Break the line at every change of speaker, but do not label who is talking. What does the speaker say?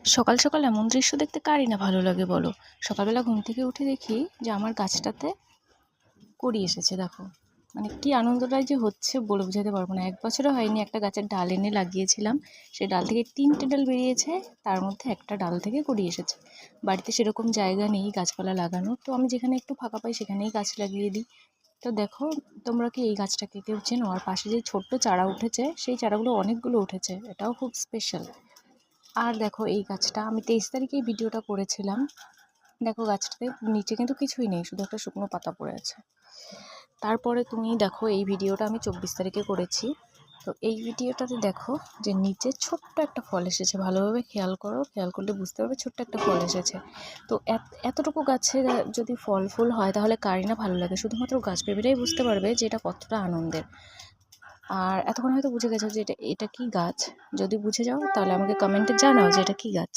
সকাল সকাল এমন দৃশ্য দেখতে কারই না ভালো লাগে বলো। সকালবেলা ঘুম থেকে উঠে দেখি যে আমার গাছটাতে কুড়ি এসেছে, দেখো। মানে কি আনন্দটাই যে হচ্ছে বলে বোঝাতে পারবো না। 1 বছরও হয়নি, একটা গাছের ডাল এনে লাগিয়েছিলাম, সেই ডাল থেকে 3টে ডাল বেরিয়েছে, তার মধ্যে একটা ডাল থেকে কুড়ি এসেছে। বাড়িতে সেরকম জায়গা নেই গাছপালা লাগানো, তো আমি যেখানে একটু ফাঁকা পাই সেখানেই গাছ লাগিয়ে দিই। তো দেখো, তোমরা কি এই গাছটাকে কেউ চেনো? আর পাশে যে ছোট্ট চারা উঠেছে, সেই চারাগুলো অনেকগুলো উঠেছে, এটাও খুব স্পেশাল। আর দেখো, এই গাছটা আমি 23 তারিখে এই ভিডিওটা করেছিলাম। দেখো, গাছটাতে নিচে কিন্তু কিছুই নেই, শুধু একটা শুকনো পাতা পড়ে আছে। তারপরে তুমি দেখো, এই ভিডিওটা আমি 24 তারিখে করেছি। তো এই ভিডিওটাতে দেখো যে নিচে ছোট্ট একটা ফল এসেছে, ভালোভাবে খেয়াল করো, খেয়াল করলে বুঝতে পারবে ছোট্ট একটা ফল এসেছে। তো এতটুকু গাছে যদি ফল ফুল হয় তাহলে কারই না ভালো লাগে, শুধুমাত্র গাছপ্রেমীরাই বুঝতে পারবে যে এটা কতটা আনন্দের। আর এতক্ষণ হয়তো বুঝে গেছো যে এটা এটা কি গাছ। যদি বুঝে যাও তাহলে আমাকে কমেন্টে জানাও যে এটা কি গাছ।